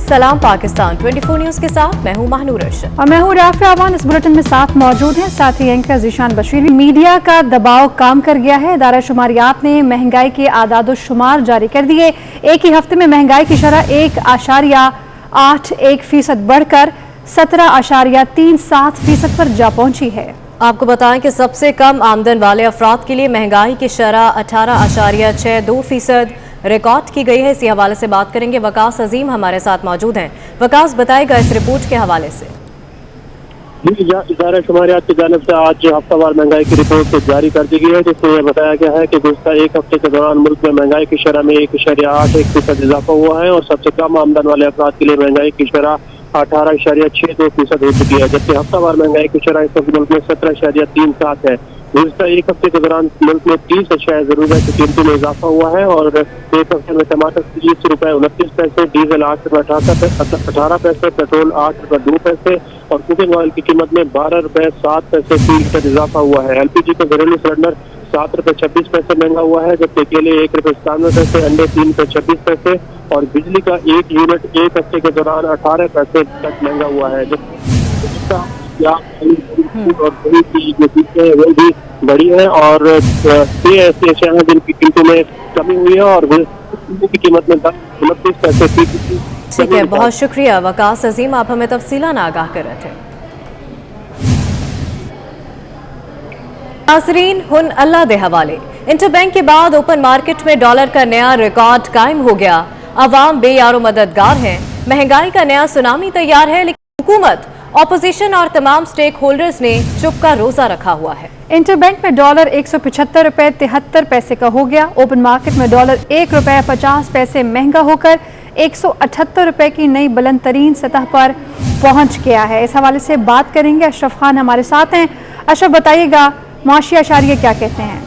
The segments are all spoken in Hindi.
सलाम पाकिस्तान 24 न्यूज के साथ मैं हूं महानूर अर्शद और मैं हूं राफिया अवान। इस बुलेटिन में साथ मौजूद हैं साथ ही एंकर जीशान बशीर। मीडिया का दबाव काम कर गया है। इदारा शुमारियात ने महंगाई के आदाद शुमार जारी कर दिए। एक ही हफ्ते में महंगाई की शरह 1.81% बढ़कर 17.37% पर जा पहुंची है। आपको बताएं कि सबसे कम आमदन वाले अफराद के लिए महंगाई की शरह 18.62% रिकॉर्ड की गई है। इसी हवाले से बात करेंगे। वकास अजीम हमारे साथ मौजूद हैं। वकास, बताएगा इस रिपोर्ट के हवाले से। इदारा शुमारियात की जानिब से आज हफ्तावार महंगाई की रिपोर्ट जारी कर दी गई है, जिसमें यह बताया गया है कि गुज़श्ता एक हफ्ते के दौरान मुल्क में महंगाई की शरह में 1.81% इजाफा हुआ है और सबसे कम आमदन वाले अफराद के लिए महंगाई की शरह 18.62% हो चुकी है, जबकि हफ्तावार महंगाई की शरह इस वक्त मुल्क में 17.37 है। गुज़श्ता एक हफ्ते के दौरान मुल्क में 30 अशिया ज़रूरत की कीमतों में इजाफा हुआ है और एक हफ्ते में टमाटर 30 रुपये 29 पैसे, डीजल 8 रुपये 18 पैसे, पेट्रोल 8 रुपये 2 पैसे और कुकिंग ऑयल की कीमत में 12 रुपये 7 पैसे फीसद इजाफा हुआ है। LPG का घरेलू सिलेंडर 7 रुपये 26 पैसे महंगा हुआ है, जबकि केले 1 रुपये 97 पैसे, अंडे 3 रुपये 26 पैसे और बिजली का 1 यूनिट एक हफ्ते के दौरान 18 पैसे तक महंगा हुआ है। और वो भी बढ़ी है और ये ऐसी अशिया है जिनकी कीमतों में कमी हुई है और की कीमत में 29 पैसे फी। ठीक है, बहुत शुक्रिया वकास अजीम, आप हमें तफसीलान आगाह कर रहे थे। नाज़रीन, हुन अल्लाह दे हवाले। इंटरबैंक के बाद ओपन मार्केट में डॉलर का नया रिकॉर्ड कायम हो गया। अवाम बेयारो मददगार हैं। महंगाई का नया सुनामी तैयार है, लेकिन हुकूमत, ऑपोजिशन और तमाम स्टेक होल्डर्स ने चुप का रोजा रखा हुआ है। इंटरबैंक में डॉलर 175 रुपये 73 पैसे का हो गया। ओपन मार्केट में डॉलर 1 रुपये 50 पैसे महंगा होकर 178 रुपये की नई बुलंद तरीन सतह पर पहुंच गया है। इस हवाले से बात करेंगे। अशरफ खान हमारे साथ हैं। अशरफ, बताइएगा मुआशी अशारिये क्या कहते हैं?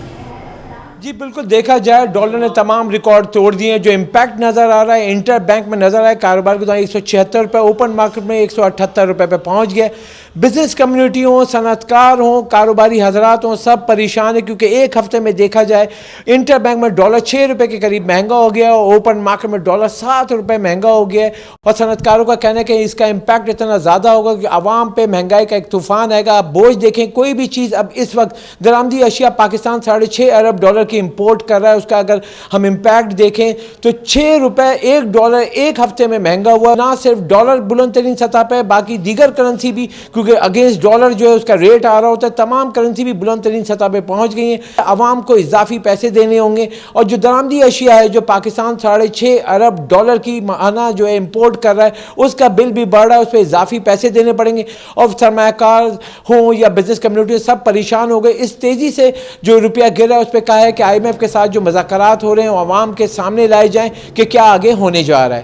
जी बिल्कुल, देखा जाए डॉलर ने तमाम रिकॉर्ड तोड़ दिए हैं। जो इम्पैक्ट नज़र आ रहा है इंटर बैंक में नज़र आ रहा है। कारोबार के दौरान 176 रुपये, ओपन मार्केट में 178 रुपये पे पहुँच गए। बिजनेस कम्युनिटी हो, सनअतकार हों, कारोबारी हजरात हों, सब परेशान है क्योंकि एक हफ्ते में देखा जाए इंटर बैंक में डॉलर 6 रुपये के करीब महंगा हो गया और ओपन मार्केट में डॉलर 7 रुपये महंगा हो गया है। और सनअतकारों का कहना है कि इसका इम्पैक्ट इतना ज़्यादा होगा कि आवाम पे महंगाई का एक तूफान आएगा। आप बोझ देखें, कोई भी चीज़ अब इस वक्त दरामदी अशिया पाकिस्तान 6.5 अरब डॉलर की इम्पोर्ट कर रहा है। उसका अगर हम इम्पैक्ट देखें तो 6 रुपये $1 एक हफ्ते में महंगा हुआ। ना सिर्फ डॉलर बुलंद तरीन सतह पर, बाकी दीगर करेंसी भी, क्योंकि अगेंस्ट डॉलर जो है उसका रेट आ रहा होता है, तमाम करेंसी भी बुलंद तरीन सतह पर पहुंच गई हैं। आवाम को इजाफी पैसे देने होंगे और जो दरामदी अशिया है जो पाकिस्तान 6.5 अरब डॉलर की माहाना जो है इम्पोर्ट कर रहा है, उसका बिल भी बढ़ रहा है, उस पर इजाफी पैसे देने पड़ेंगे और सरमायाकार हों या बिजनेस कम्युनिटी सब परेशान हो गए। इस तेज़ी से जो रुपया गिरा है उस पर कहा है कि IMF के साथ जो मुज़ाकरात हो रहे हैं वो आवाम के सामने लाए जाएं कि क्या आगे होने जा रहा है।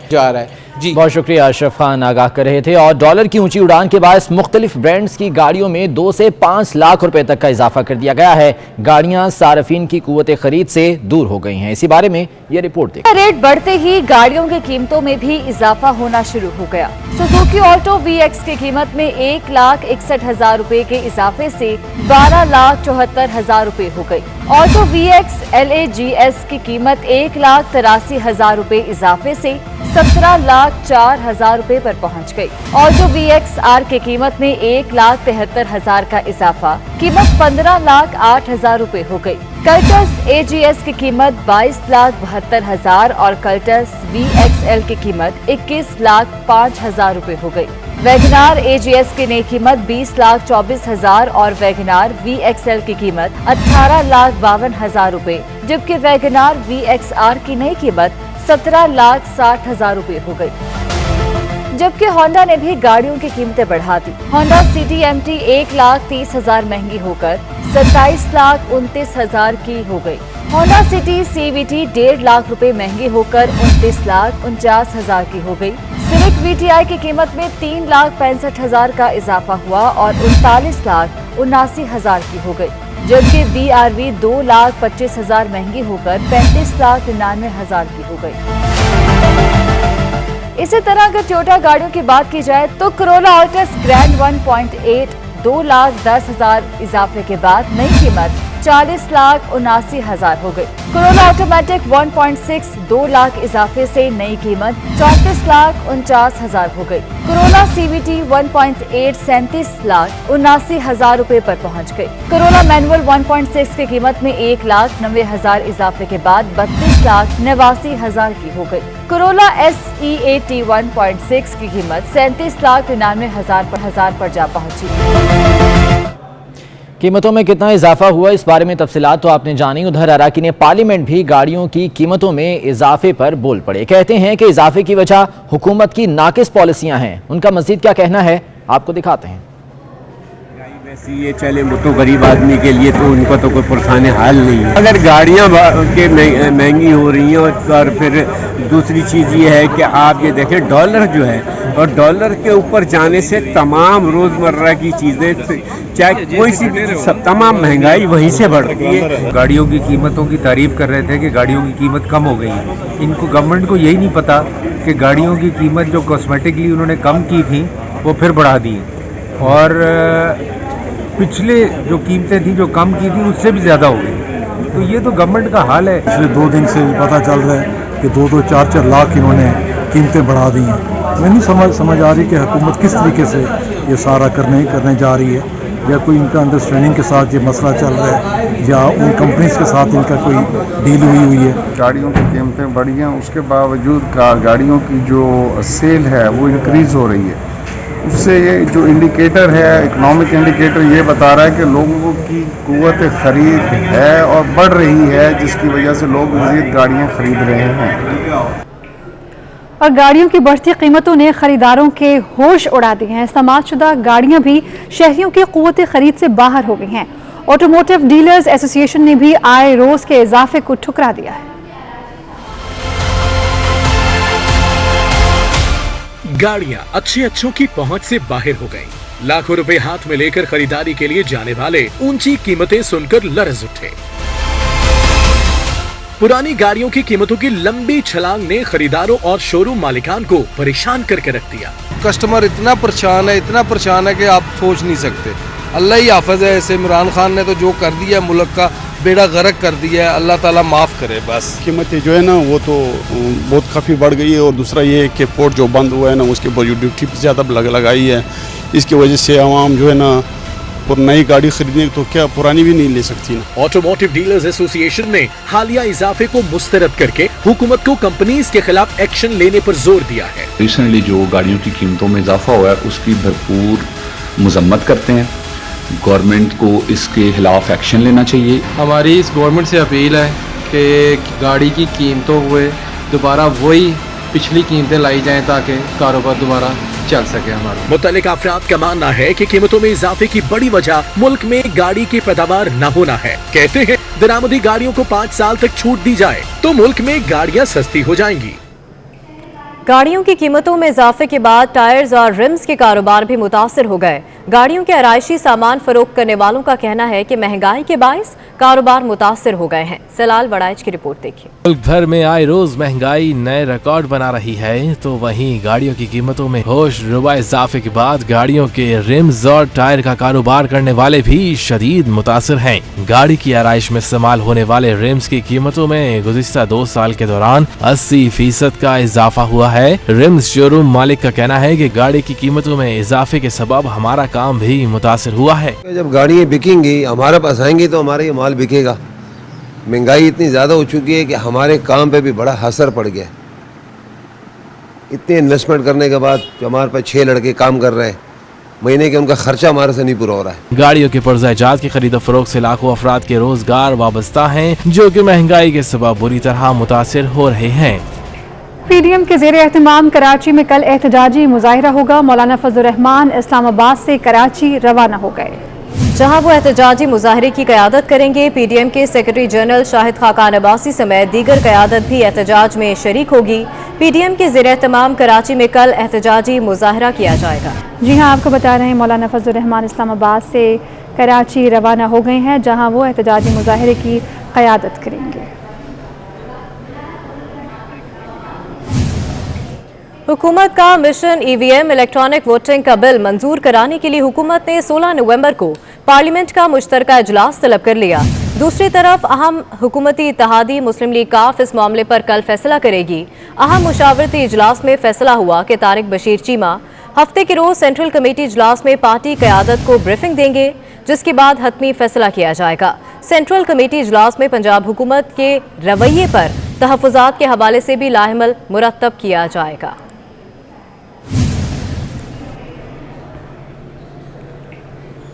जी बहुत शुक्रिया अशरफ खान, आगाह कर रहे थे। और डॉलर की ऊंची उड़ान के बाद मुख्तलिफ ब्रांड्स की गाड़ियों में 2 से 5 लाख रुपए तक का इजाफा कर दिया गया है। गाड़ियां सार्फिन की कुव्वत खरीद से दूर हो गई हैं। इसी बारे में ये रिपोर्ट देखिए। रेट बढ़ते ही गाड़ियों की कीमतों में भी इजाफा होना शुरू हो गया। सुजुकी ऑल्टो VX की कीमत में 1,61,000 रुपए के इजाफे से 12,74,000 रुपए हो गई। ऑल्टो VX LAGS की कीमत 1,83,000 रुपए इजाफे से 17,04,000 रुपए पर पहुंच गई। ऑल्टो VX R की कीमत में 1,73,000 का इजाफा, कीमत 15,08,000 रुपए हो गई। कल्टस AGS की कीमत 22,72,000 और कल्टस VXL की कीमत 21,05,000 रुपए हो गई। वैगनार AGS की नई कीमत 20,24,000 और वैगनार VXL की कीमत 18,52,000 रुपए, जबकि वैगनार VXR की नई कीमत 17,60,000 रुपए हो गई। जबकि होंडा ने भी गाड़ियों की कीमतें बढ़ा दी। होंडा सिटी MT 1,30,000 महंगी होकर 27,29,000 की हो गई। होंडा सिटी CVT 1.5 लाख रुपए महंगी होकर 29,49,000 की हो गई। सिविक VTI की कीमत में 3,65,000 का इजाफा हुआ और 39,79,000 की हो गई, जबकि BRV 2,25,000 महंगी होकर 35,99,000 की हो गई। इसी तरह अगर टोयोटा गाड़ियों की बात की जाए तो कोरोला ऑल्टस ग्रैंड 1.8 2,10,000 इजाफे के बाद नई कीमत 40,79,000 हो गई। कोरोला ऑटोमेटिक 1.6 2 लाख इजाफे से नई कीमत 34,49,000 हो गई। कोरोला CVT 1.8 37,79,000 रुपए पर पहुंच गई। कोरोला मैनुअल 1.6 की कीमत में 1,90,000 इजाफे के बाद 32,89,000 की हो गई। कोरोला SEAT 1.6 की कीमत 37,99,000 पर जा पहुंची। कीमतों में कितना इजाफा हुआ, इस बारे में तफसीलात तो आपने जानी। उधर अरकान पार्लियामेंट भी गाड़ियों की कीमतों में इजाफे पर बोल पड़े। कहते हैं कि इजाफे की वजह हुकूमत की नाकिस पॉलिसियां हैं। उनका मजीद क्या कहना है, आपको दिखाते हैं। ये चले वो तो गरीब आदमी के लिए तो उनका तो कोई परेशानी हाल नहीं है। अगर गाड़ियाँ के महंगी हो रही हैं और फिर दूसरी चीज़ ये है कि आप ये देखें डॉलर जो है, और डॉलर के ऊपर जाने से तमाम रोज़मर्रा की चीज़ें चाहे कोई सी तमाम महंगाई वहीं से बढ़ रही है। गाड़ियों की कीमतों की तारीफ कर रहे थे कि गाड़ियों की कीमत कम हो गई है। इनको गवर्नमेंट को यही नहीं पता कि गाड़ियों की कीमत जो कॉस्मेटिकली उन्होंने कम की थी वो फिर बढ़ा दी, और पिछले जो कीमतें थी जो कम की थी उससे भी ज़्यादा हो गई। तो ये तो गवर्नमेंट का हाल है। पिछले 2 दिन से पता चल रहा है कि 2-2, 4-4 लाख इन्होंने कीमतें बढ़ा दी हैं। मैं नहीं समझ आ रही कि हुकूमत किस तरीके से ये सारा करने जा रही है, या कोई इनका अंडरस्टैंडिंग के साथ ये मसला चल रहा है, या उन कंपनीज के साथ इनका कोई डील हुई है। गाड़ियों की कीमतें बढ़ी हैं, उसके बावजूद गाड़ियों की जो सेल है वो इंक्रीज़ हो रही है। उससे ये जो इंडिकेटर है, इकोनॉमिक इंडिकेटर, ये बता रहा है कि लोगों की कुव्वत खरीद है और बढ़ रही है, जिसकी वजह से लोग मज़ीद गाड़ियाँ खरीद रहे हैं। और गाड़ियों की बढ़ती कीमतों ने खरीदारों के होश उड़ा दिए हैं। इस्तेमालशुदा गाड़ियां भी शहरियों की कुव्वत खरीद से बाहर हो गई हैं। ऑटोमोटिव डीलर्स एसोसिएशन ने भी आए रोज के इजाफे को ठुकरा दिया है। गाड़ियां अच्छों की पहुंच से बाहर हो गईं। लाखों रुपए हाथ में लेकर खरीदारी के लिए जाने वाले ऊंची कीमतें सुनकर लरज उठे। पुरानी गाड़ियों की कीमतों की लंबी छलांग ने खरीदारों और शोरूम मालिकान को परेशान करके रख दिया। कस्टमर इतना परेशान है कि आप सोच नहीं सकते। अल्लाह ही हाफिज है। ऐसे इमरान खान ने तो जो कर दिया, मुल्क का बेड़ा गर्क कर दिया है, अल्लाह ताला माफ़ करे बस। कीमतें जो है ना वो तो बहुत काफ़ी बढ़ गई है, और दूसरा ये है कि पोर्ट जो बंद हुआ है ना उसके ऊपर ड्यूटी ज़्यादा लगाई है। इसकी वजह से आवाम जो है ना और नई गाड़ी खरीदने तो क्या पुरानी भी नहीं ले सकती ना। ऑटोमोटिव डीलर्स एसोसिएशन ने हालिया इजाफे को मुस्तरद करके हुकूमत को कंपनीज के खिलाफ एक्शन लेने पर जोर दिया है। रिसेंटली जो गाड़ियों की कीमतों में इजाफा हुआ है उसकी भरपूर मजम्मत करते हैं। गवर्नमेंट को इसके खिलाफ एक्शन लेना चाहिए। हमारी इस गवर्नमेंट से अपील है कि गाड़ी की कीमतों हुए दोबारा वही पिछली कीमतें लाई जाएं ताकि कारोबार दोबारा चल सके। हमारा मुतल्लिक अफराद का मानना है कि कीमतों में इजाफे की बड़ी वजह मुल्क में गाड़ी की पैदावार न होना है। कहते हैं दरामदी गाड़ियों को 5 साल तक छूट दी जाए तो मुल्क में गाड़ियां सस्ती हो जाएंगी। गाड़ियों की कीमतों में इजाफे के बाद टायर्स और रिम्स के कारोबार भी मुतासर हो गए। गाड़ियों के आराइशी सामान फरोख्त करने वालों का कहना है कि महंगाई के बायस कारोबार मुतासर हो गए हैं। सलाल वड़ाइच की रिपोर्ट देखिए। मुल्क भर में आए रोज महंगाई नए रिकॉर्ड बना रही है, तो वहीं गाड़ियों की कीमतों में होश रुबा इजाफे के बाद गाड़ियों के रिम्स और टायर का कारोबार करने वाले भी शदीद मुतासर हैं। गाड़ी की आराइश में इस्तेमाल होने वाले रिम्स की कीमतों में गुज़िश्ता 2 साल के दौरान 80% का इजाफा हुआ है। रिम्स शोरूम मालिक का कहना है कि गाड़ी की कीमतों में इजाफे के सबब हमारा काम भी मुतासिर हुआ है। जब गाड़ियाँ बिकेंगी, हमारे पास आएंगी तो हमारा ये माल बिकेगा। महंगाई इतनी ज़्यादा हो चुकी है कि हमारे काम पे भी बड़ा असर पड़ गया। इतने इन्वेस्टमेंट करने के बाद जो हमारे पास 6 लड़के काम कर रहे हैं, महीने के उनका खर्चा हमारे से नहीं पूरा हो रहा है। गाड़ियों के पुर्ज़ाइजात की खरीद फरोख्त से लाखों अफराद के रोजगार वाबस्ता हैं, जो कि महंगाई के सबब बुरी तरह मुतासिर हो रहे हैं। पीडीएम के ज़ेरे एहतमाम कराची में कल एहतजाजी मुजाहिरा होगा। मौलाना फजलुर रहमान इस्लामाबाद से कराची रवाना हो गए, जहां वो एहतजाजी मुजाहरे की क़यादत करेंगे। पीडीएम के सेक्रेटरी जनरल शाहिद खाकान अब्बासी समेत दीगर क़यादत भी एहतजाज में शरीक होगी। पीडीएम के ज़ेरे एहतमाम कराची में कल एहतजाजी मुजाहरा किया जाएगा। जी हाँ, आपको बता रहे हैं मौलाना फजलुर रहमान इस्लामाबाद से कराची रवाना हो गए हैं, जहाँ वो एहतजाजी मुजाहरे की क़यादत करेंगे। हुकूमत का मिशन ईवीएम इलेक्ट्रॉनिक वोटिंग का बिल मंजूर कराने के लिए हुकूमत ने 16 नवंबर को पार्लियामेंट का मुश्तरका इजलास तलब कर लिया। दूसरी तरफ अहम हुकूमती इत्तेहादी मुस्लिम लीग काफ इस मामले पर कल फैसला करेगी। अहम मुशावरती इजलास में फैसला हुआ कि तारिक बशीर चीमा हफ्ते के रोज सेंट्रल कमेटी इजलास में पार्टी क़यादत को ब्रीफिंग देंगे, जिसके बाद हतमी फैसला किया जाएगा। सेंट्रल कमेटी इजलास में पंजाब हुकूमत के रवैये पर तहफ़्फ़ुज़ात के हवाले से भी लाहिमल मुरतब किया जाएगा।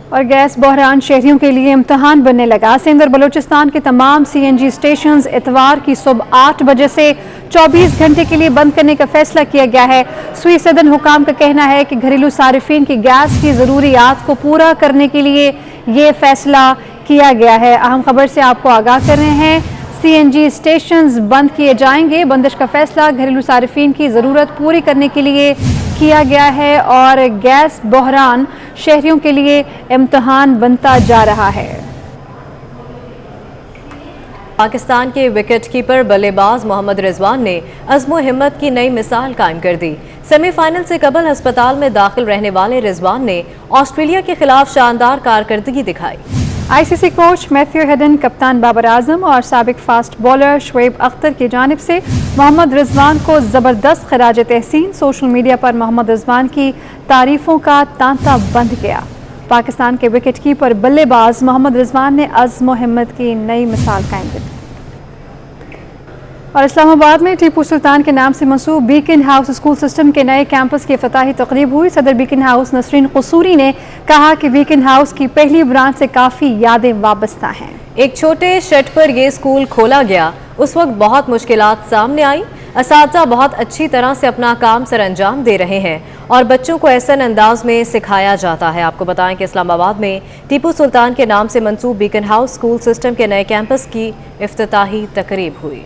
और गैस बहरान शहरियों के लिए इम्तहान बनने लगा। सिंध और बलूचिस्तान के तमाम CNG स्टेशंस इतवार की सुबह 8 बजे से 24 घंटे के लिए बंद करने का फैसला किया गया है। सुई सदन हुकाम का कहना है कि घरेलू सारिफिन की गैस की ज़रूरियात को पूरा करने के लिए ये फैसला किया गया है। अहम खबर से आपको आगाह कर रहे हैं, CNG स्टेशंस बंद किए जाएंगे। बंदिश का फैसला घरेलू सारिफिन की ज़रूरत पूरी करने के लिए किया गया है और गैस बहरान शहरियों के लिए इम्तहान बनता जा रहा है। पाकिस्तान के विकेट कीपर बल्लेबाज मोहम्मद रिजवान ने अज़्म व हिम्मत की नई मिसाल कायम कर दी। सेमीफाइनल से कबल अस्पताल में दाखिल रहने वाले रिजवान ने ऑस्ट्रेलिया के खिलाफ शानदार कारकर्दगी दिखाई। ICC कोच मैथ्यू हेडन, कप्तान बाबर आजम और साबिक फास्ट बॉलर शुएब अख्तर की जानिब से मोहम्मद रिजवान को ज़बरदस्त खराज तहसीन। सोशल मीडिया पर मोहम्मद रिजवान की तारीफों का तांता बंध गया। पाकिस्तान के विकेट कीपर बल्लेबाज मोहम्मद रिजवान ने अज़्म व हिम्मत की नई मिसाल कायम की। और इस्लामाबाद में टीपू सुल्तान के नाम से मंसूब बीकन हाउस स्कूल सिस्टम के नए कैंपस की इफ्तिताही तकरीब हुई। सदर बीकन हाउस नसरीन कसूरी ने कहा कि बीकन हाउस की पहली ब्रांच से काफ़ी यादें वाबस्ता हैं। एक छोटे शेड पर यह स्कूल खोला गया, उस वक्त बहुत मुश्किलात सामने आई। असातिज़ा बहुत अच्छी तरह से अपना काम सर अंजाम दे रहे हैं और बच्चों को ऐसन अंदाज में सिखाया जाता है। आपको बताएं कि इस्लामाबाद में टीपू सुल्तान के नाम से मंसूब बीकन हाउस स्कूल सिस्टम के नए कैंपस की इफ्तिताही तकरीब हुई।